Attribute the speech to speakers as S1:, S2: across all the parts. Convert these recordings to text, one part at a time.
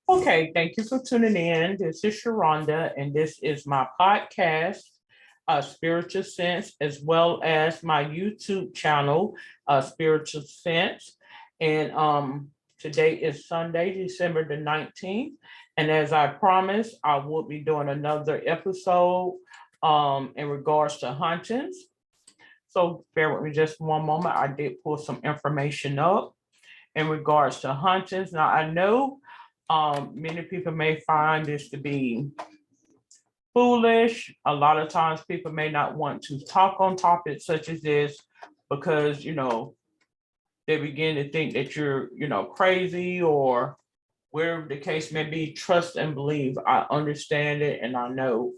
S1: Okay, thank you for tuning in. This is Sharonda, and this is my podcast, Spiritual Sense, as well as my YouTube channel, Spiritual Sense. And today is Sunday, December the 19th. And as I promised, I will be doing another episode in regards to hauntings. So bear with me just one moment. I did pull some information up in regards to hauntings. Now, I know many people may find this to be foolish. A lot of times people may not want to talk on topics such as this because, they begin to think that you're, crazy or wherever the case may be. Trust and believe. I understand it and I know.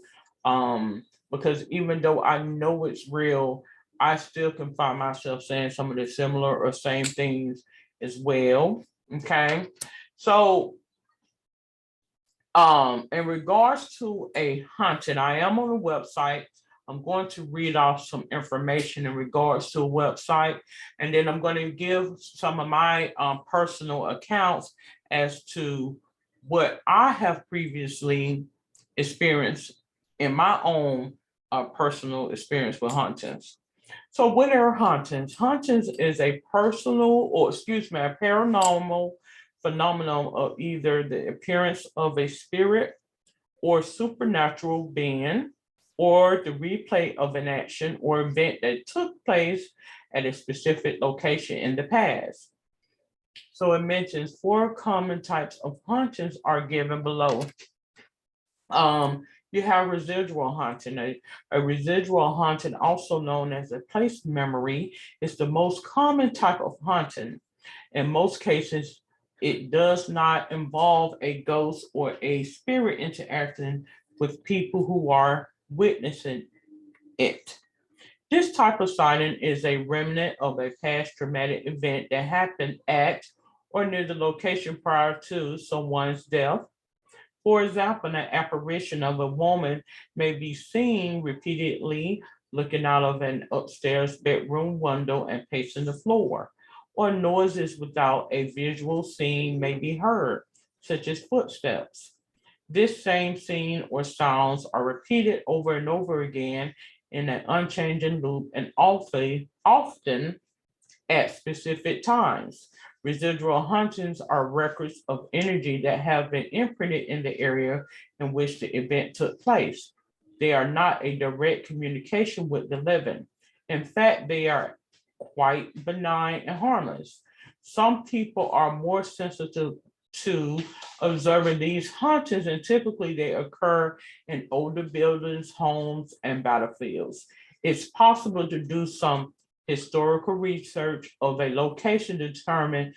S1: Because even though I know it's real, I still can find myself saying some of the similar or same things as well. Okay. So in regards to a haunted, I am on a website. I'm going to read off some information in regards to a website, and then I'm going to give some of my personal accounts as to what I have previously experienced in my own personal experience with hauntings. So, what are hauntings? Hauntings is a personal, or excuse me, a paranormal phenomenon of either the appearance of a spirit or supernatural being, or the replay of an action or event that took place at a specific location in the past. So, it mentions four common types of hauntings are given below. You have residual haunting. A residual haunting, also known as a place memory, is the most common type of haunting. In most cases, it does not involve a ghost or a spirit interacting with people who are witnessing it. This type of sighting is a remnant of a past traumatic event that happened at or near the location prior to someone's death. For example, an apparition of a woman may be seen repeatedly looking out of an upstairs bedroom window and pacing the floor, or noises without a visual scene may be heard, such as footsteps. This same scene or sounds are repeated over and over again in an unchanging loop and often at specific times. Residual hauntings are records of energy that have been imprinted in the area in which the event took place. They are not a direct communication with the living. In fact, they are quite benign and harmless. Some people are more sensitive to observing these hauntings, and typically they occur in older buildings, homes, and battlefields. It's possible to do some historical research of a location to determine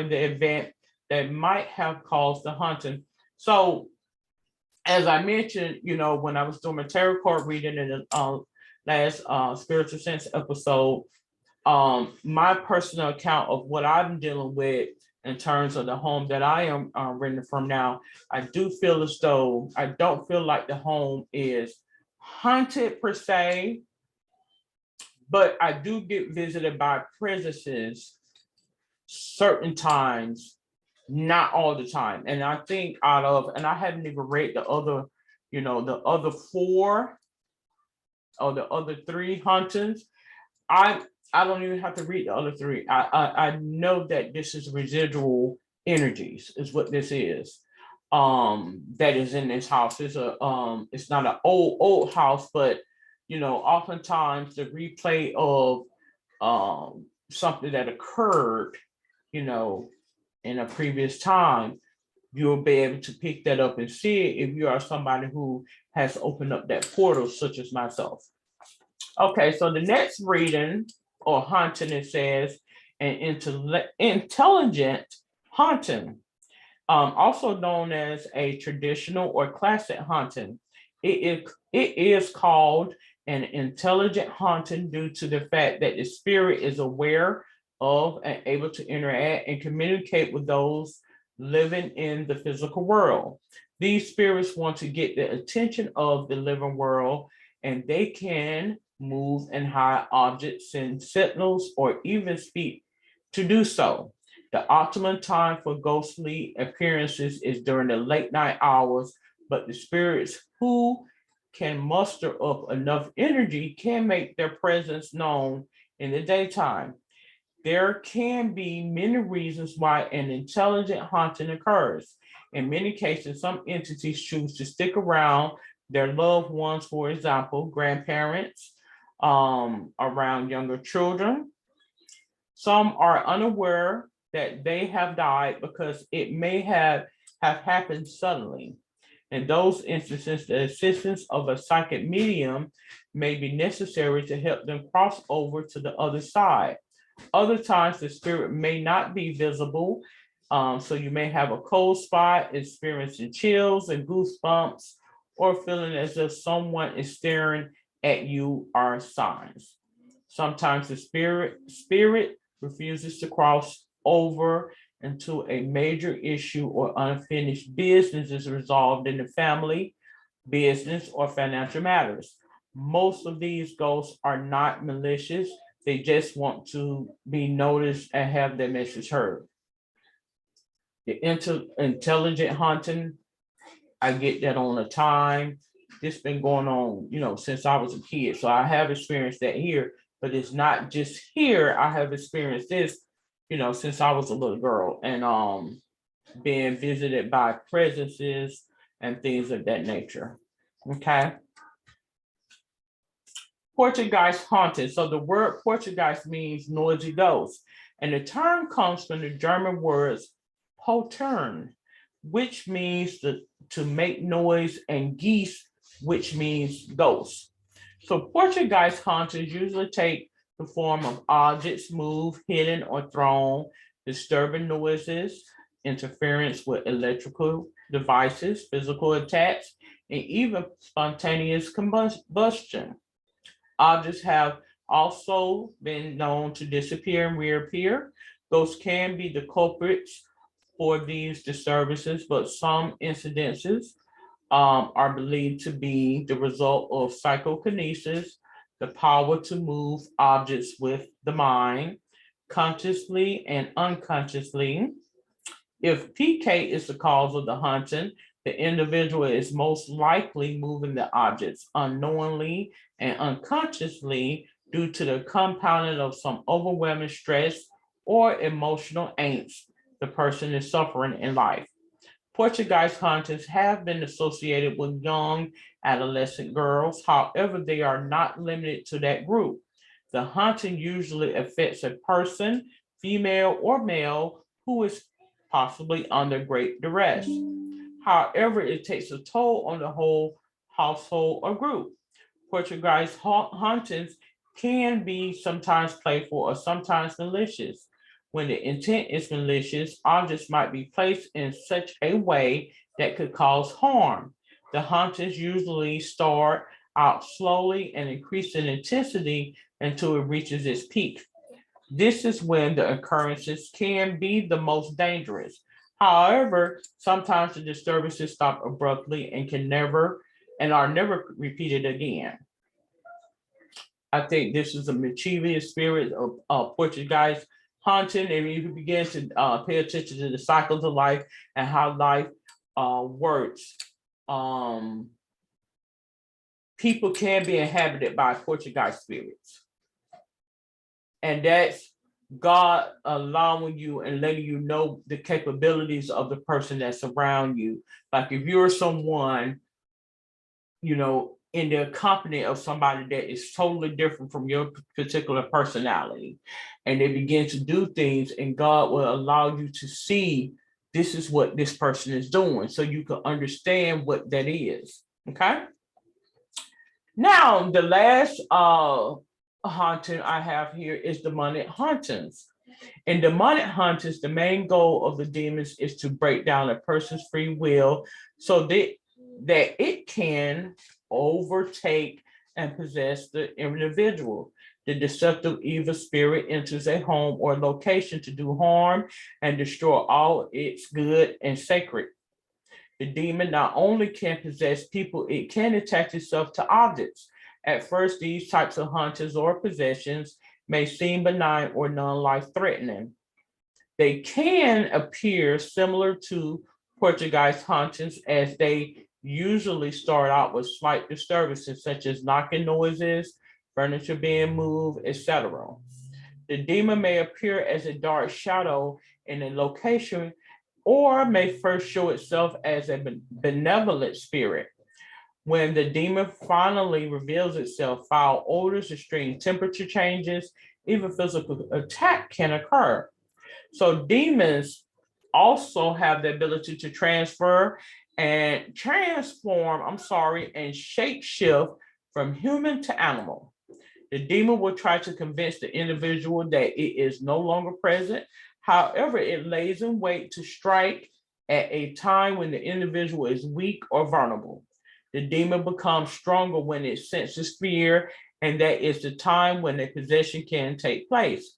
S1: the event that might have caused the haunting. So, as I mentioned, when I was doing my tarot card reading in the last spiritual sense episode, my personal account of what I'm dealing with in terms of the home that I am renting from now, I do feel as though I don't feel like the home is haunted per se, but I do get visited by presences certain times, not all the time. And I think and I haven't even read the other four or the other three hauntings. I I don't even have to read the other three. I know that this is residual energies is what this is. That is in this house. It's not an old house, but oftentimes the replay of something that occurred, you know, in a previous time, you'll be able to pick that up and see it if you are somebody who has opened up that portal, such as myself. Okay, so the next reading or haunting, it says an intelligent haunting, also known as a traditional or classic haunting. It is called an intelligent haunting due to the fact that the spirit is aware of and able to interact and communicate with those living in the physical world. These spirits want to get the attention of the living world, and they can move and hide objects, send signals, or even speak to do so. The optimum time for ghostly appearances is during the late night hours, but the spirits who can muster up enough energy can make their presence known in the daytime. There can be many reasons why an intelligent haunting occurs. In many cases, some entities choose to stick around their loved ones, for example, grandparents, around younger children. Some are unaware that they have died because it may have happened suddenly. In those instances, the assistance of a psychic medium may be necessary to help them cross over to the other side. Other times, the spirit may not be visible. So you may have a cold spot, experiencing chills and goosebumps, or feeling as if someone is staring at you are signs. Sometimes the spirit refuses to cross over until a major issue or unfinished business is resolved in the family, business, or financial matters. Most of these ghosts are not malicious. They just want to be noticed and have their message heard. The intelligent haunting, I get that all the time. This been going on, since I was a kid. So I have experienced that here, but it's not just here. I have experienced this, since I was a little girl, and being visited by presences and things of that nature. Okay. Portuguese haunted. So the word Portuguese means noisy ghost, and the term comes from the German words potern, which means to make noise, and geese, which means ghost. So Portuguese hauntings usually take the form of objects moved, hidden, or thrown, disturbing noises, interference with electrical devices, physical attacks, and even spontaneous combustion. Objects have also been known to disappear and reappear. Those can be the culprits for these disturbances, but some incidences are believed to be the result of psychokinesis, the power to move objects with the mind, consciously and unconsciously. If PK is the cause of the haunting, the individual is most likely moving the objects unknowingly and unconsciously due to the compounding of some overwhelming stress or emotional angst the person is suffering in life. Portuguese hauntings have been associated with young adolescent girls. However, they are not limited to that group. The haunting usually affects a person, female or male, who is possibly under great duress. However, it takes a toll on the whole household or group. Portuguese hauntings can be sometimes playful or sometimes malicious. When the intent is malicious, objects might be placed in such a way that could cause harm. The hauntings usually start out slowly and increase in intensity until it reaches its peak. This is when the occurrences can be the most dangerous. However, sometimes the disturbances stop abruptly and are never repeated again. I think this is a mischievous spirit of Portuguese haunting, and you begin to pay attention to the cycles of life and how life works. People can be inhabited by Portuguese spirits, and that's God allowing you and letting you know the capabilities of the person that's around you. Like if you're someone, in the company of somebody that is totally different from your particular personality, and they begin to do things, and God will allow you to see this is what this person is doing, so you can understand what that is. Okay. Now, the last haunting I have here is demonic hauntings. In demonic hauntings, the main goal of the demons is to break down a person's free will so that it can overtake and possess the individual. The deceptive evil spirit enters a home or location to do harm and destroy all its good and sacred. The demon not only can possess people, it can attach itself to objects. At first, these types of hauntings or possessions may seem benign or non-life threatening. They can appear similar to Portuguese hauntings, as they usually start out with slight disturbances such as knocking noises, furniture being moved, etc. The demon may appear as a dark shadow in a location or may first show itself as a benevolent spirit. When the demon finally reveals itself, foul odors, extreme temperature changes, even physical attack can occur. So demons also have the ability to and shape shift from human to animal. The demon will try to convince the individual that it is no longer present. However, it lays in wait to strike at a time when the individual is weak or vulnerable. The demon becomes stronger when it senses fear, and that is the time when a possession can take place.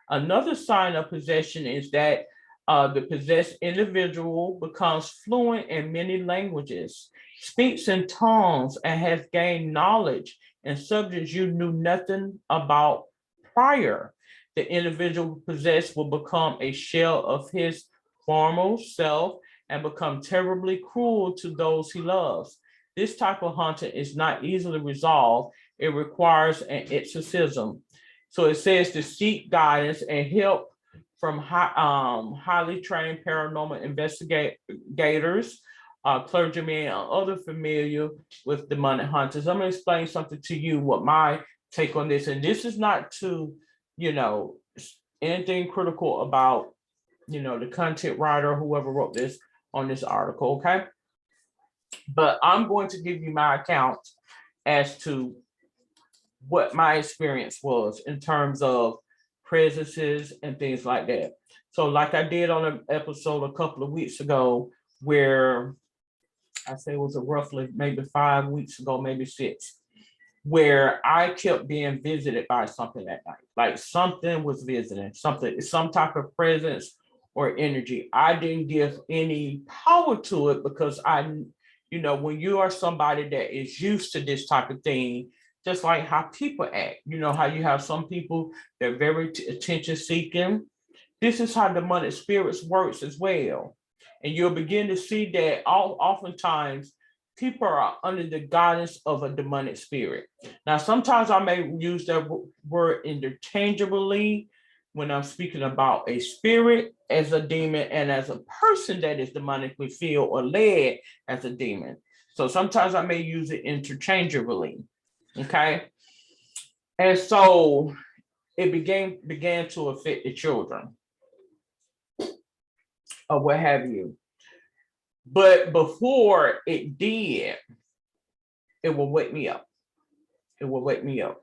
S1: Another sign of possession is that the possessed individual becomes fluent in many languages, speaks in tongues, and has gained knowledge in subjects you knew nothing about prior. The individual possessed will become a shell of his former self and become terribly cruel to those he loves. This type of haunting is not easily resolved. It requires an exorcism. So it says to seek guidance and help from highly trained paranormal investigators, clergymen, and other familiar with demonic hunters. I'm going to explain something to you, what my take on this. And this is not to, you know, anything critical about, you know, the content writer, whoever wrote this on this article, okay? But I'm going to give you my account as to what my experience was in terms of presences and things like that. So, like I did on an episode a couple of weeks ago, where I say it was roughly maybe 5 weeks ago, maybe 6, where I kept being visited by something that night. Like something was visiting, some type of presence or energy. I didn't give any power to it because when you are somebody that is used to this type of thing, just like how people act, how you have some people that are very attention seeking. This is how demonic spirits works as well. And you'll begin to see that oftentimes people are under the guidance of a demonic spirit. Now, sometimes I may use that word interchangeably when I'm speaking about a spirit as a demon and as a person that is demonically filled or led as a demon. So sometimes I may use it interchangeably. Okay. And so it began to affect the children or what have you. But before it did, it will wake me up. It will wake me up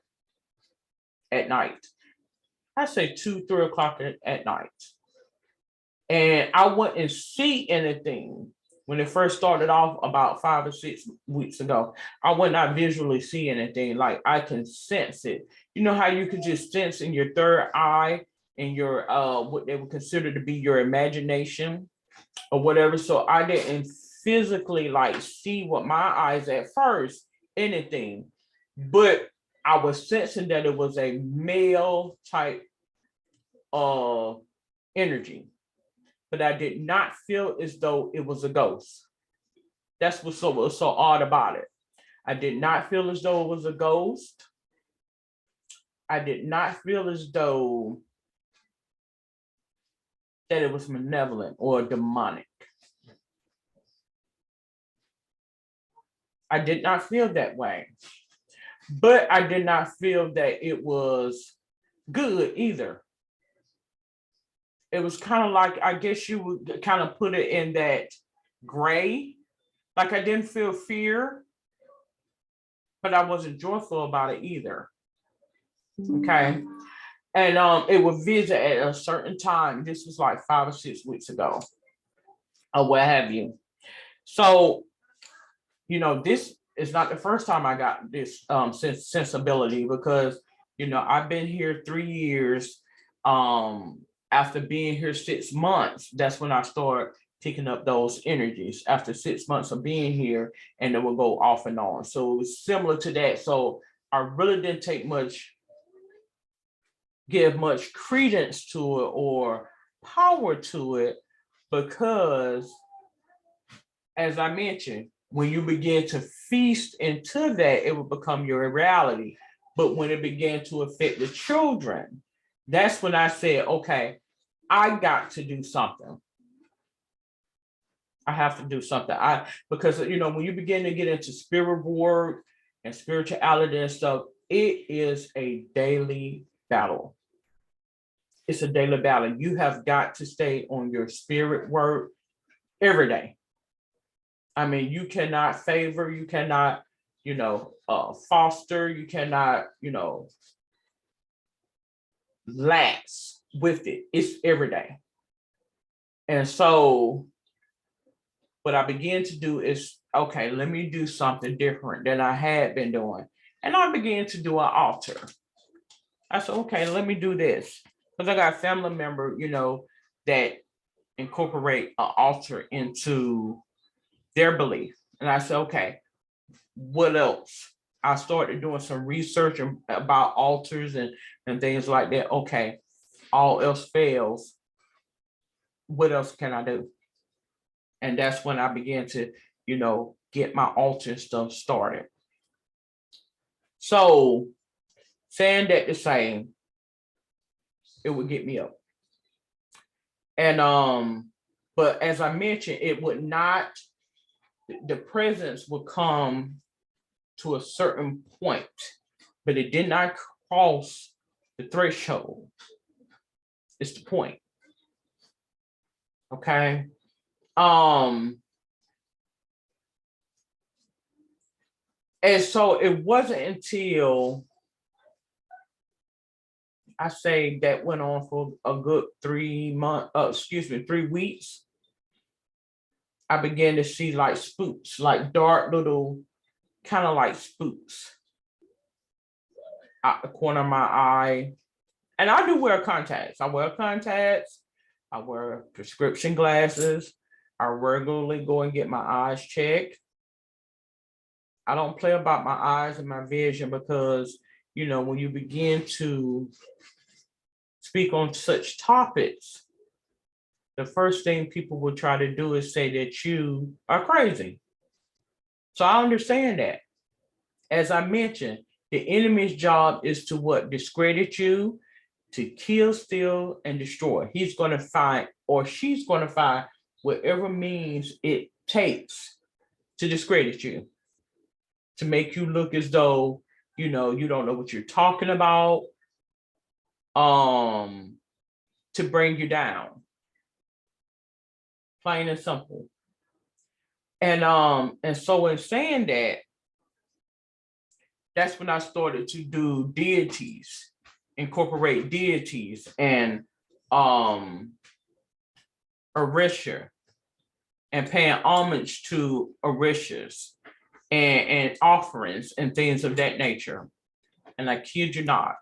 S1: at night. I say 2-3 o'clock at night. And I wouldn't see anything when it first started off about 5 or 6 weeks ago. I would not visually see anything. Like I can sense it. You know how you can just sense in your third eye and your what they would consider to be your imagination or whatever. So I didn't physically like see what my eyes at first, anything, but I was sensing that it was a male type of energy, but I did not feel as though it was a ghost. That's what was so odd about it. I did not feel as though it was a ghost. I did not feel as though that it was malevolent or demonic. I did not feel that way. But I did not feel that it was good either. It was kind of like, I guess you would kind of put it in that gray. Like I didn't feel fear, but I wasn't joyful about it either. Okay. And it would visit at a certain time. This was like 5 or 6 weeks ago, or what have you. So, this is not the first time I got this sensibility because, I've been here 3 years. After being here 6 months, that's when I started picking up those energies after 6 months of being here, and it will go off and on. So it was similar to that. So I really didn't give much credence to it or power to it because, as I mentioned, when you begin to feast into that, it will become your reality. But when it began to affect the children, that's when I said, okay, I got to do something. I have to do something. Because when you begin to get into spirit work and spirituality and stuff, it is a daily battle. It's a daily battle. You have got to stay on your spirit work every day. I mean, you cannot favor, you cannot, foster, you cannot, lax with it. It's every day. And so what I began to do is, okay, let me do something different than I had been doing. And I began to do an altar. I said, okay, let me do this. Because I got a family member, that incorporate an altar into their belief. And I said, okay, what else? I started doing some research about altars and things like that. Okay, all else fails. What else can I do? And that's when I began to, get my altar stuff started. So saying that to say, it would get me up. And but as I mentioned, it would not, the presence would come to a certain point, but it did not cross the threshold. It's the point. Okay. And so it wasn't until I say that went on for a good 3 weeks. I began to see like spooks, like dark little, kind of like spooks out the corner of my eye. And I do wear contacts. I wear contacts. I wear prescription glasses. I regularly go and get my eyes checked. I don't play about my eyes and my vision because, when you begin to speak on such topics, the first thing people will try to do is say that you are crazy. So I understand that. As I mentioned, the enemy's job is to what? Discredit you, to kill, steal, and destroy. He's going to find, or she's going to find, whatever means it takes to discredit you, to make you look as though, you don't know what you're talking about, to bring you down. Plain and simple. And so in saying that, that's when I started to do deities, incorporate deities and Orisha, and paying homage to Orishas and offerings and things of that nature. And I kid you not,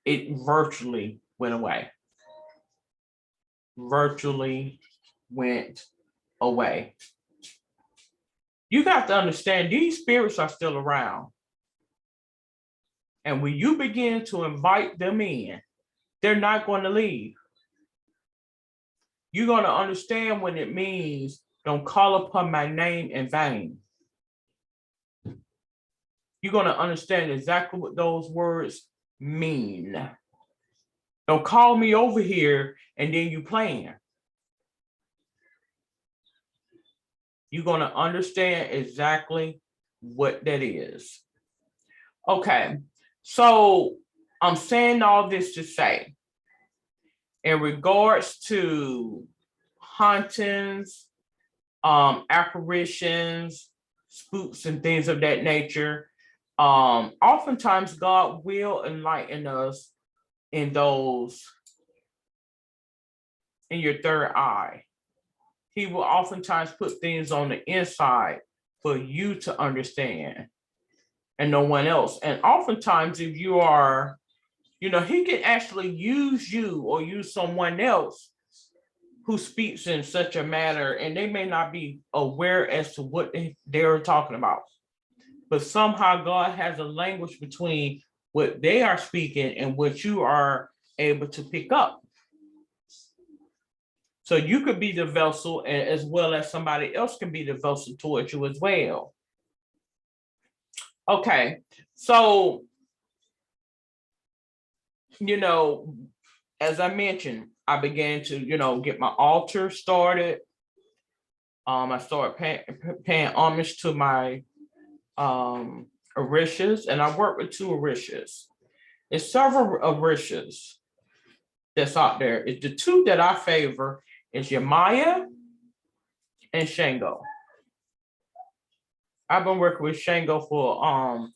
S1: it virtually went away. Virtually went away. You got to understand, these spirits are still around. And when you begin to invite them in, they're not going to leave. You're going to understand when it means, don't call upon my name in vain. You're going to understand exactly what those words mean. Don't call me over here and then you playing. You're going to understand exactly what that is. Okay, so I'm saying all this to say, in regards to hauntings, apparitions, spooks, and things of that nature, oftentimes God will enlighten us in those, in your third eye. He will oftentimes put things on the inside for you to understand and no one else. And oftentimes, if you are, he can actually use you or use someone else who speaks in such a manner, and they may not be aware as to what they're talking about. But somehow God has a language between what they are speaking and what you are able to pick up. So you could be the vessel as well as somebody else can be the vessel towards you as well. Okay, so, as I mentioned, I began to, get my altar started. I started paying homage to my orishas, and I work with two orishas. There's several orishas that's out there. It's the two that I favor is Yemaya and Shango. I've been working with Shango for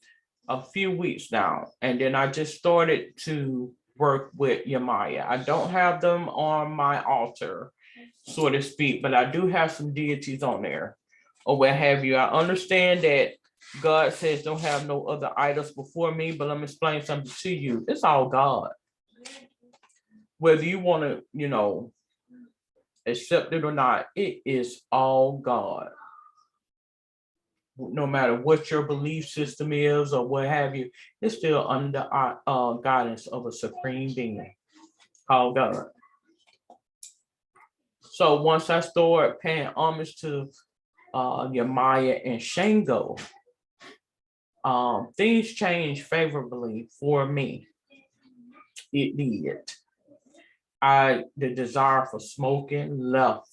S1: a few weeks now, and then I just started to work with Yemaya. I don't have them on my altar, so to speak, but I do have some deities on there or what have you. I understand that God says don't have no other idols before me, but let me explain something to you. It's all God. Whether you want to, accept it or not, it is all God. No matter what your belief system is or what have you, it's still under guidance of a supreme being called God. So once I started paying homage to Yemaya and Shango, things changed favorably for me. It did. The desire for smoking left.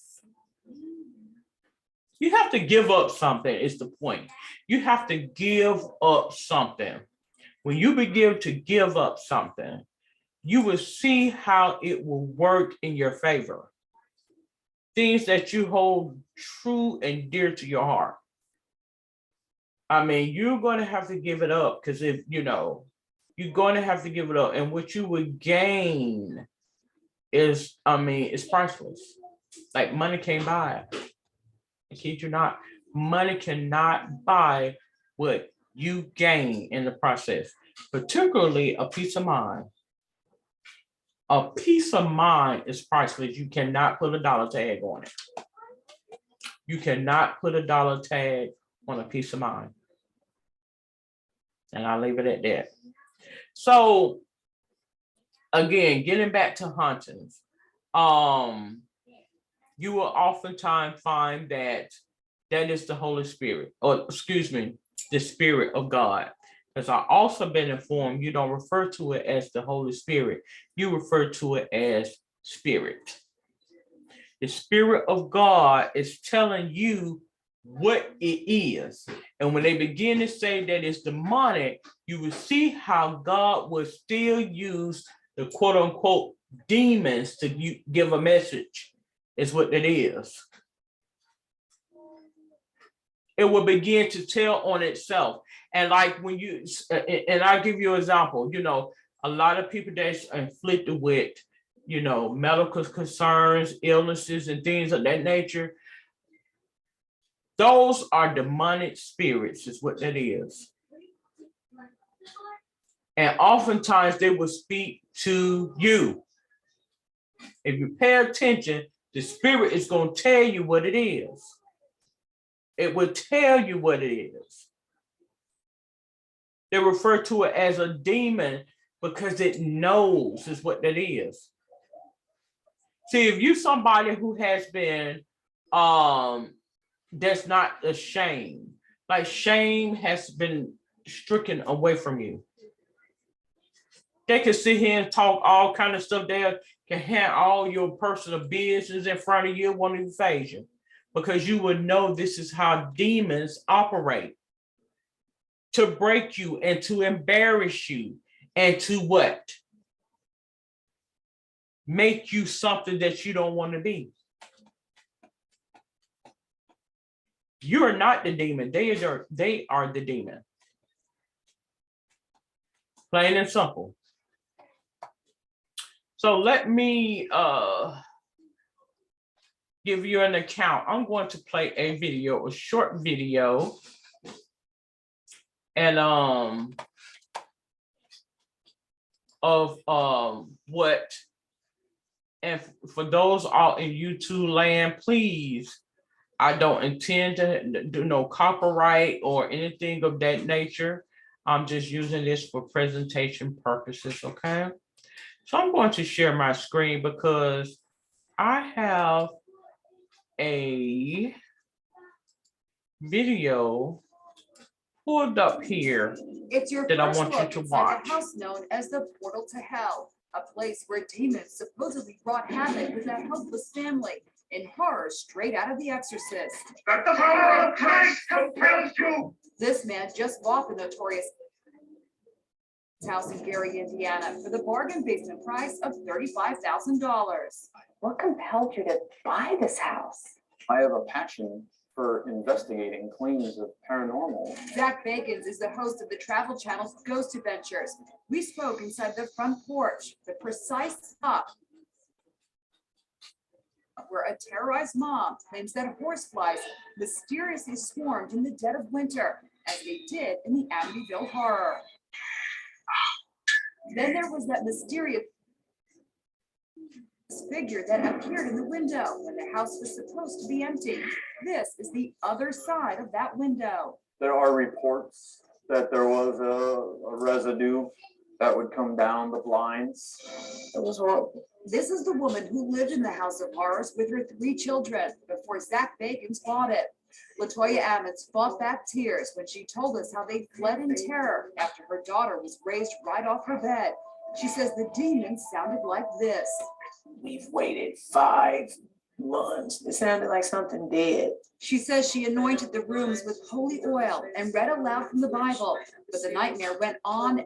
S1: You have to give up something, is the point. You have to give up something. When you begin to give up something, you will see how it will work in your favor. Things that you hold true and dear to your heart. I mean, you're going to have to give it up because you're going to have to give it up. And what you would gain is, it's priceless. Like money can't buy it. I kid you not. Money cannot buy what you gain in the process, particularly a peace of mind. A peace of mind is priceless. You cannot put a dollar tag on it. You cannot put a dollar tag on a peace of mind. And I'll leave it at that. So, again, getting back to hauntings, you will oftentimes find that is the Holy Spirit, or excuse me, the Spirit of God. Because I've also been informed you don't refer to it as the Holy Spirit, you refer to it as Spirit. The Spirit of God is telling you what it is. And when they begin to say that it's demonic, you will see how God will still use the quote unquote demons to give a message, is what it is. It will begin to tell on itself. And like when and I'll give you an example, a lot of people that's inflicted with, medical concerns, illnesses, and things of that nature, those are demonic spirits, is what that is. And oftentimes they will speak to you. If you pay attention, the spirit is going to tell you what it is. It will tell you what it is. They refer to it as a demon because it knows is what that is. See, if you're somebody who has been, that's not ashamed, like shame has been stricken away from you. They can sit here and talk all kind of stuff. They can have all your personal business in front of you, won't even faze you, because you would know this is how demons operate. To break you and to embarrass you and to what? Make you something that you don't want to be. You are not the demon. They are the demon. Plain and simple. So let me give you an account. I'm going to play a short video. And of what, and for those out in YouTube land, please, I don't intend to do no copyright or anything of that nature. I'm just using this for presentation purposes, okay? So I'm going to share my screen because I have a video pulled up here
S2: It's your
S1: that I
S2: first
S1: want you
S2: look
S1: to
S2: inside
S1: watch.
S2: the house known as the Portal to Hell, a place where demons supposedly wrought havoc with that helpless family in horror straight out of The Exorcist.
S3: That the power of Christ compels you.
S2: This man just bought the notorious house in Gary, Indiana, for the bargain basement price of $35,000.
S4: What compelled you to buy this house?
S5: I have a passion for investigating claims of paranormal.
S2: Zach Bagans is the host of the Travel Channel's Ghost Adventures. We spoke inside the front porch, the precise spot where a terrorized mom claims that horseflies mysteriously swarmed in the dead of winter, as they did in the Amityville Horror. Then there was that mysterious figure that appeared in the window when the house was supposed to be empty. This is the other side of that window.
S5: There are reports that there was a residue that would come down the blinds. It was horrible.
S2: This is the woman who lived in the House of Horrors with her 3 children before Zach Bagans bought it. Latoya Ammons fought back tears when she told us how they fled in terror after her daughter was raised right off her bed. She says the demons sounded like this.
S4: We've waited 5 months. It sounded like something dead.
S2: She says she anointed the rooms with holy oil and read aloud from the Bible, but the nightmare went on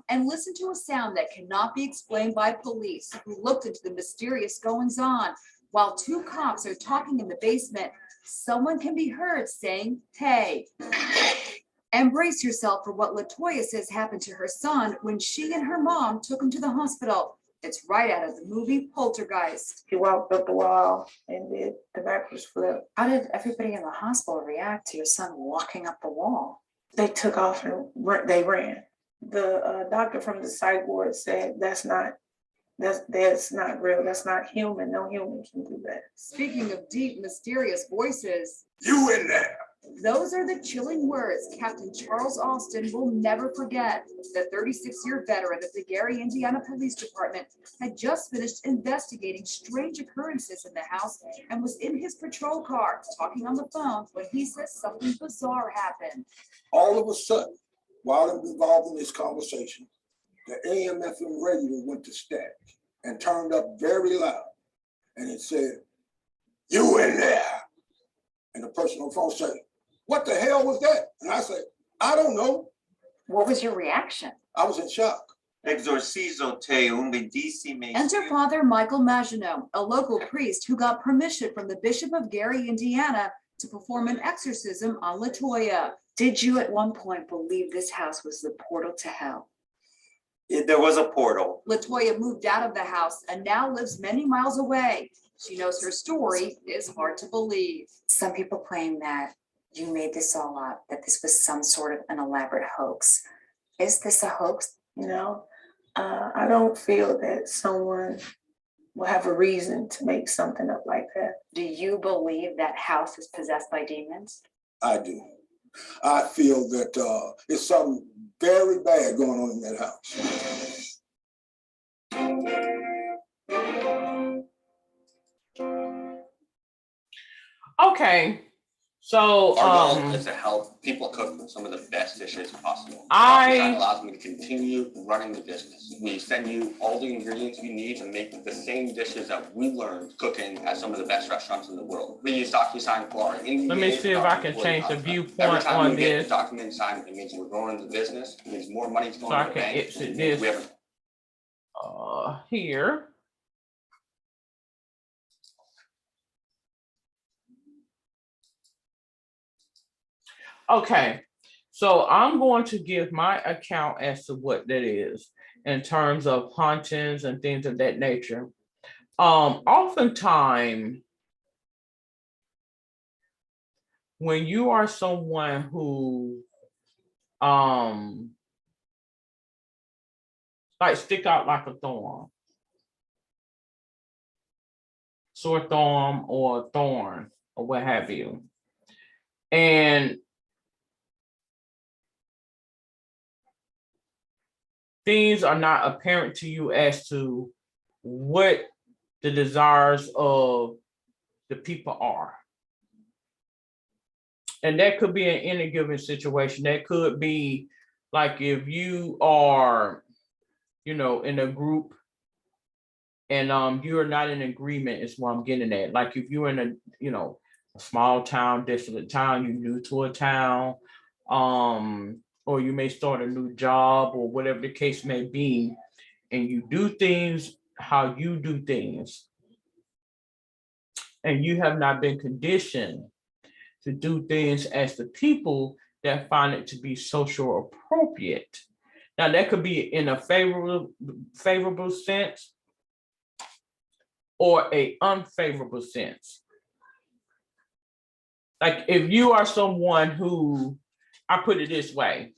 S2: and listened to a sound that cannot be explained by police who looked into the mysterious goings on. While 2 cops are talking in the basement, someone can be heard saying, "Hey." Embrace yourself for what Latoya says happened to her son when she and her mom took him to the hospital. It's right out of the movie Poltergeist.
S4: He walked up the wall and did the backwards flip. How did everybody in the hospital react to your son walking up the wall? They took off and they ran. The doctor from the psych ward said that's not real. That's not human. No human can do that.
S2: Speaking of deep, mysterious voices,
S3: You in there.
S2: those are the chilling words Captain Charles Austin will never forget. The 36-year veteran of the Gary, Indiana Police Department had just finished investigating strange occurrences in the house and was in his patrol car talking on the phone when he says something bizarre happened.
S6: All of a sudden, while I'm involved in this conversation, the AM/FM radio went to static and turned up very loud. And it said, "You in there?" And the person on the phone said, "What the hell was that?" And I said, "I don't know."
S4: What was your reaction?
S6: I was in shock.
S7: Exorcizo te un bellissime.
S2: Enter Father Michael Maginot, a local priest who got permission from the Bishop of Gary, Indiana, to perform an exorcism on Latoya.
S4: Did you at one point believe this house was the portal to hell?
S7: There was a portal.
S2: Latoya moved out of the house and now lives many miles away. She knows her story is hard to believe.
S4: Some people claim that you made this all up, that this was some sort of an elaborate hoax. Is this a hoax? No, I don't feel that someone will have a reason to make something up like that.
S8: Do you believe that house is possessed by demons?
S6: I do. I feel that it's something very bad going on in that house.
S1: Okay, so
S7: Our goal is to help people cook some of the best dishes possible.
S1: I-
S7: That allows me to continue running the business. We send you all the ingredients you need to make the same dishes that we learned cooking at some of the best restaurants in the world. We use DocuSign for our
S1: Let me
S7: ingredients,
S1: see if I can
S7: employee
S1: change the
S7: contract.
S1: viewpoint
S7: Every time
S1: on
S7: we get
S1: this.
S7: the document signed, it means we're growing the business. It means more money's going
S1: So I
S7: to the
S1: can
S7: bank.
S1: exit
S7: It means we
S1: this.
S7: have
S1: Here. Okay, so I'm going to give my account as to what that is in terms of hauntings and things of that nature. Oftentimes, when you are someone who like stick out like a thorn, sore thumb or thorn or what have you, and things are not apparent to you as to what the desires of the people are. And that could be in any given situation. That could be like if you are, in a group and you are not in agreement is what I'm getting at. Like if you're in a small town, desolate town, you're new to a town, or you may start a new job or whatever the case may be, and you do things how you do things, and you have not been conditioned to do things as the people that find it to be social appropriate. Now that could be in a favorable sense or a unfavorable sense. Like if you are someone who, I put it this way,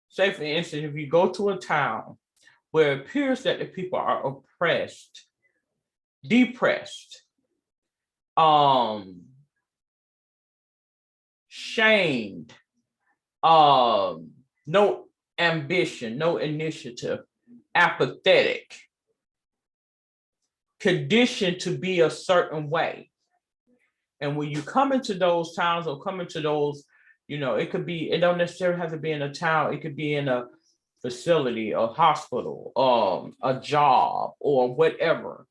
S1: say for instance, if you go to a town where it appears that the people are oppressed, depressed, shamed, no ambition, no initiative, apathetic, conditioned to be a certain way. And when you come into those towns or come into those, it could be, it don't necessarily have to be in a town, it could be in a facility, a hospital, a job, or whatever.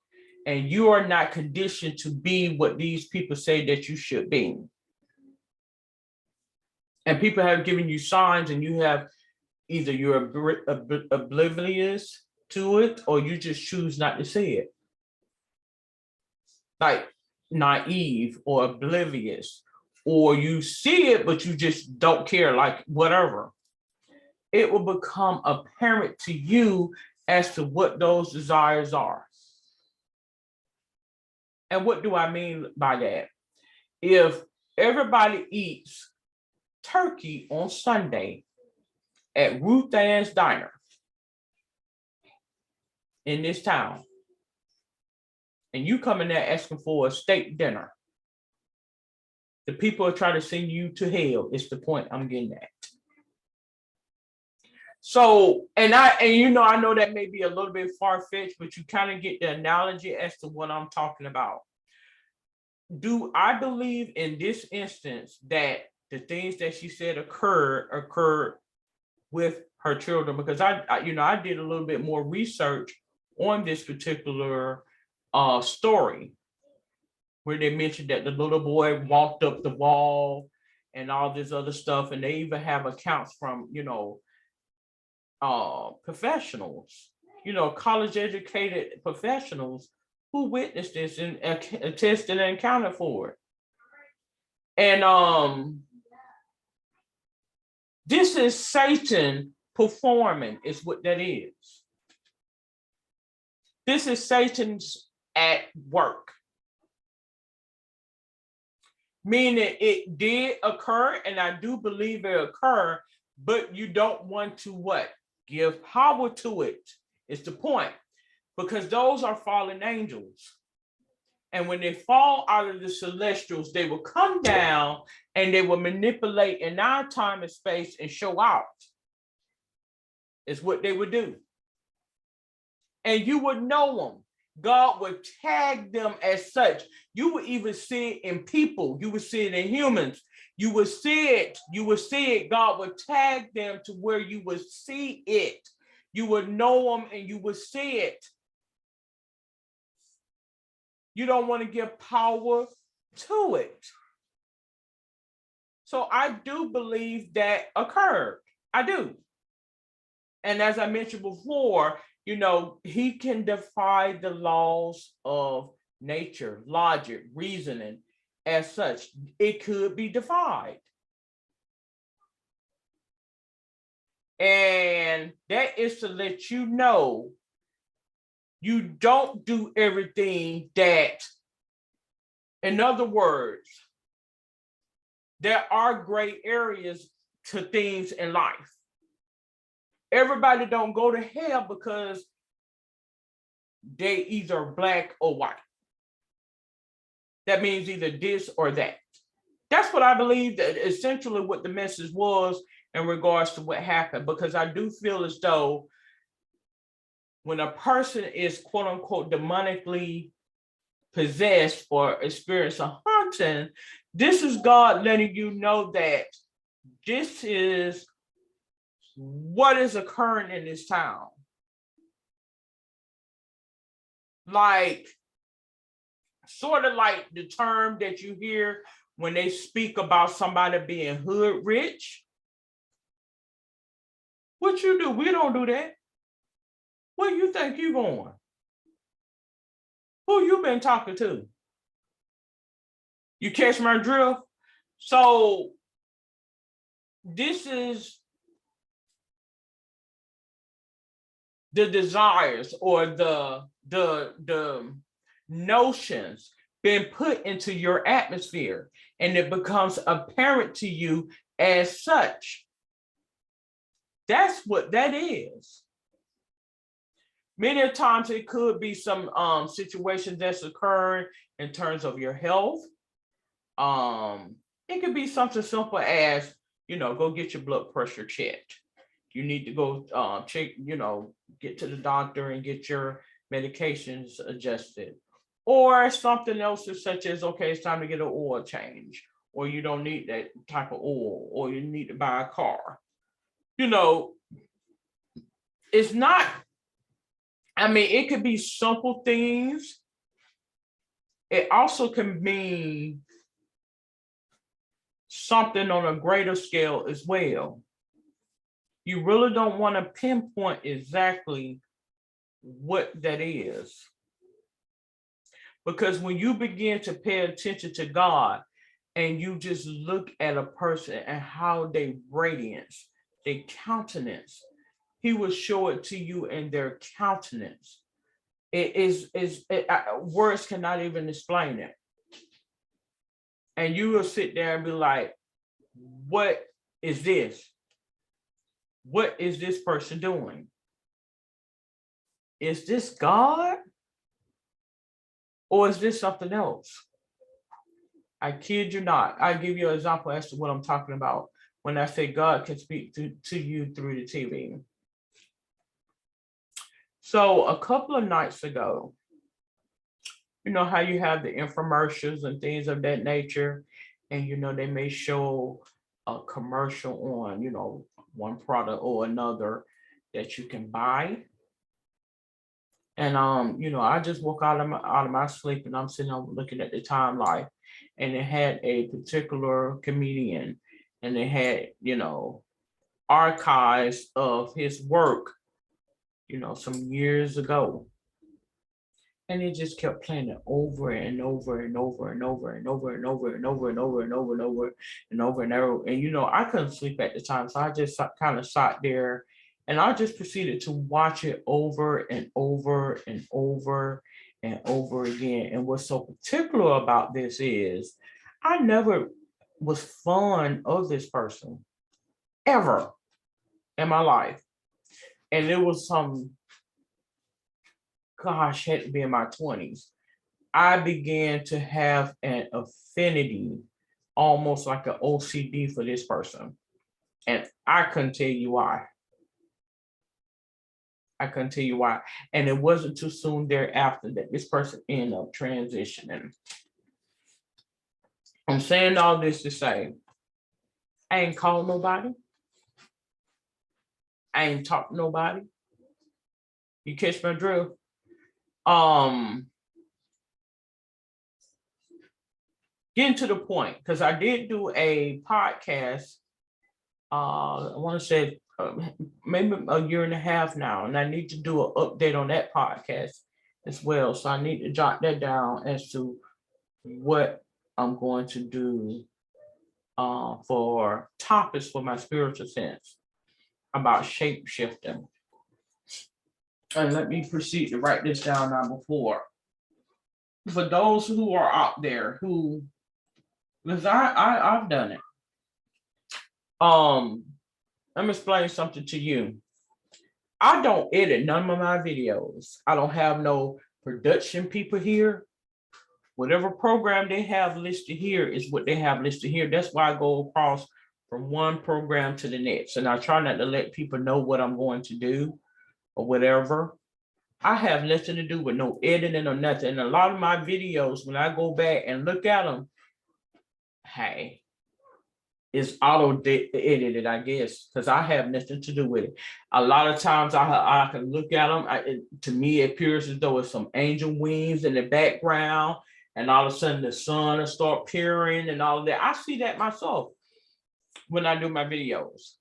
S1: And you are not conditioned to be what these people say that you should be. And people have given you signs, and you have either you're oblivious to it, or you just choose not to see it. Like naive or oblivious, or you see it, but you just don't care, like whatever. It will become apparent to you as to what those desires are. And what do I mean by that? If everybody eats turkey on Sunday at Ruth Ann's Diner in this town, and you come in there asking for a steak dinner, the people are trying to send you to hell. It's the point I'm getting at. So, and I know that may be a little bit far-fetched, but you kind of get the analogy as to what I'm talking about. Do I believe in this instance that the things that she said occurred with her children? Because I did a little bit more research on this particular story, where they mentioned that the little boy walked up the wall and all this other stuff, and they even have accounts from professionals, college educated professionals who witnessed this and attested and accounted for it. And this is Satan performing, is what that is. This is Satan's at work. Meaning it did occur, and I do believe it occurred, but you don't want to what? Give power to it. It's the point. Because those are fallen angels. And when they fall out of the celestials, they will come down and they will manipulate in our time and space and show out. It's what they would do. And you would know them. God would tag them as such. You would even see it in people. You would see it in humans. You would see it. God would tag them to where you would see it. You would know them and you would see it. You don't want to give power to it. So I do believe that occurred. I do. And as I mentioned before, he can defy the laws of nature, logic, reasoning as such. It could be defied. And that is to let you know you don't do everything that, in other words, there are gray areas to things in life. Everybody don't go to hell because they either black or white. That means either this or that. That's what I believe that essentially what the message was in regards to what happened, because I do feel as though when a person is quote unquote demonically possessed or experience a haunting, this is God letting you know that this is what is occurring in this town. Like, sort of like the term that you hear when they speak about somebody being hood rich. What you do? We don't do that. Where you think you going? Who you been talking to? You catch my drift? So this is the desires or the notions being put into your atmosphere, and it becomes apparent to you as such. That's what that is. Many times it could be some situations that's occurring in terms of your health. It could be something simple as, go get your blood pressure checked. You need to go check, get to the doctor and get your medications adjusted. Or something else is such as, okay, it's time to get an oil change, or you don't need that type of oil, or you need to buy a car. It's not, it could be simple things. It also can mean something on a greater scale as well. You really don't want to pinpoint exactly what that is. Because when you begin to pay attention to God and you just look at a person and how they radiance, their countenance, He will show it to you in their countenance. Words cannot even explain it. And you will sit there and be like, what is this? What is this person doing? Is this God? Or is this something else? I kid you not. I give you an example as to what I'm talking about when I say God can speak to you through the TV. So a couple of nights ago, you know how you have the infomercials and things of that nature, and they may show a commercial on, one product or another that you can buy. And I just woke out of my sleep, and I'm sitting there looking at the timeline, and it had a particular comedian, and they had archives of his work, some years ago. And it just kept playing it over and over and over and over and over and over and over and over and over and over and over and over. And I couldn't sleep at the time, so I just kind of sat there, and I just proceeded to watch it over and over and over and over again. And what's so particular about this is I never was fond of this person ever in my life. And it was had to be in my 20s. I began to have an affinity, almost like an OCD for this person. And I couldn't tell you why. And it wasn't too soon thereafter that this person ended up transitioning. I'm saying all this to say, I ain't called nobody. I ain't talked to nobody. You catch my drift? Getting to the point, because I did do a podcast, I want to say maybe a year and a half now, and I need to do an update on that podcast as well. So I need to jot that down as to what I'm going to do for topics for my spiritual sense about shape shifting. And let me proceed to write this down now before. For those who are out there who, because I've done it. Let me explain something to you. I don't edit none of my videos. I don't have no production people here. Whatever program they have listed here is what they have listed here. That's why I go across from one program to the next. And I try not to let people know what I'm going to do or whatever. I have nothing to do with no editing or nothing. And a lot of my videos, when I go back and look at them, hey, it's auto edited, I guess, because I have nothing to do with it. A lot of times I can look at them. To me, it appears as though it's some angel wings in the background, and all of a sudden the sun will start peering and all of that. I see that myself when I do my videos.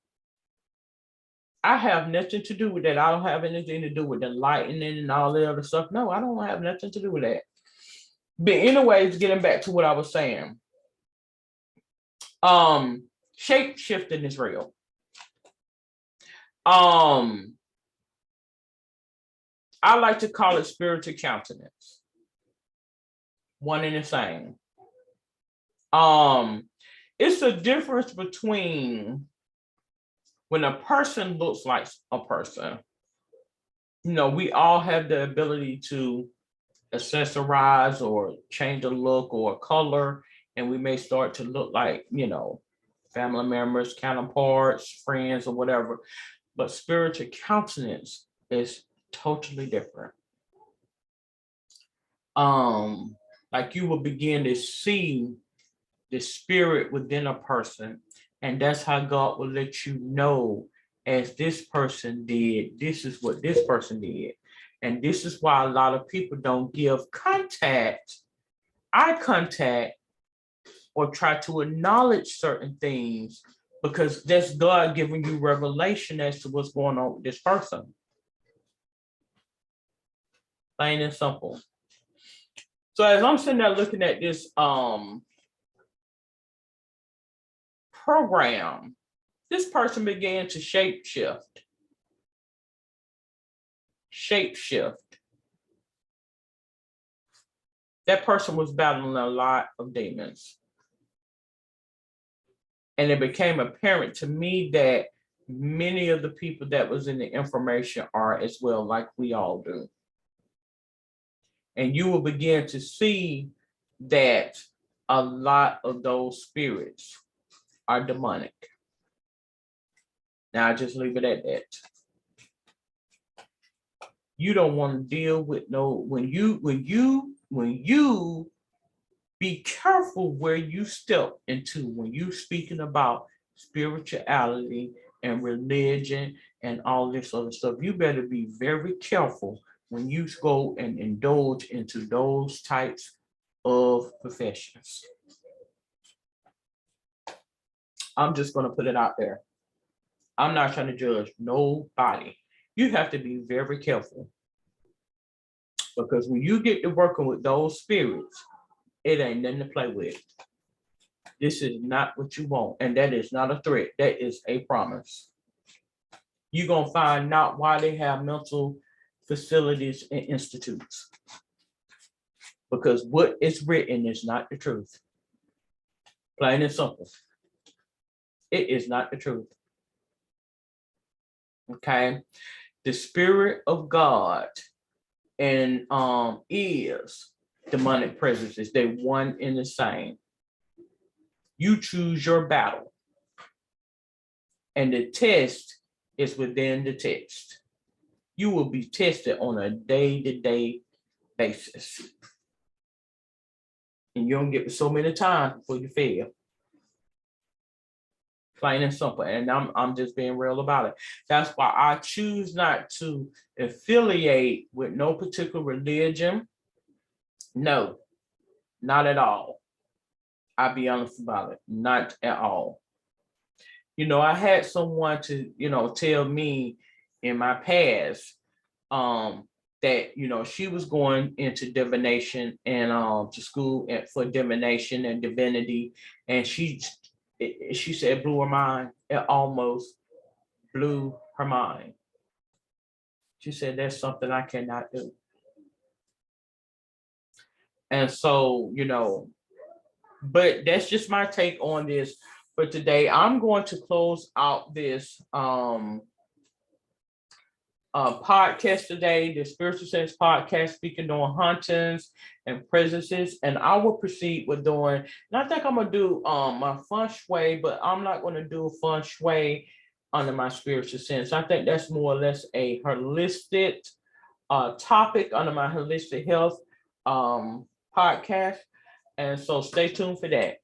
S1: I have nothing to do with that. I don't have anything to do with the lightning and all the other stuff. No, I don't have nothing to do with that. But anyways, getting back to what I was saying. Shape shifting is real. I like to call it spiritual countenance. One and the same. It's a difference between when a person looks like a person. You know, we all have the ability to accessorize or change a look or a color, and we may start to look like, you know, family members, counterparts, friends, or whatever. But spiritual countenance is totally different. Like you will begin to see the spirit within a person, and that's how God will let you know, as this person did, this is what this person did. And this is why a lot of people don't give eye contact, or try to acknowledge certain things, because that's God giving you revelation as to what's going on with this person. Plain and simple. So as I'm sitting there looking at this program, this person began to shape shift. That person was battling a lot of demons. And it became apparent to me that many of the people that was in the information are as well, like we all do. And you will begin to see that a lot of those spirits are demonic. Now I just leave it at that. You don't want to deal with when you be careful where you step into when you speaking about spirituality and religion and all this other stuff. You better be very careful when you go and indulge into those types of professions. I'm just going to put it out there. I'm not trying to judge nobody. You have to be very careful, because when you get to working with those spirits, it ain't nothing to play with. This is not what you want, and that is not a threat. That is a promise. You're going to find out why they have mental facilities and institutes, because what is written is not the truth. Plain and simple. It is not the truth. Okay? The Spirit of God and is demonic presences. They one and the same. You choose your battle, and the test is within the text. You will be tested on a day-to-day basis, and you don't get so many times before you fail. Plain and simple. And I'm just being real about it. That's why I choose not to affiliate with no particular religion. No, not at all. I'll be honest about it. Not at all. You know, I had someone to, tell me in my past that, she was going into divination and to school for divination and divinity. And she said it blew her mind. It almost blew her mind. She said, "That's something I cannot do." And so, but that's just my take on this for today. I'm going to close out this podcast today, the Spiritual Sense podcast, speaking on hauntings and presences, and I will proceed with doing, and I think I'm gonna do my feng shui, but I'm not gonna do feng shui under my spiritual sense. I think that's more or less a holistic topic under my holistic health podcast. And so stay tuned for that.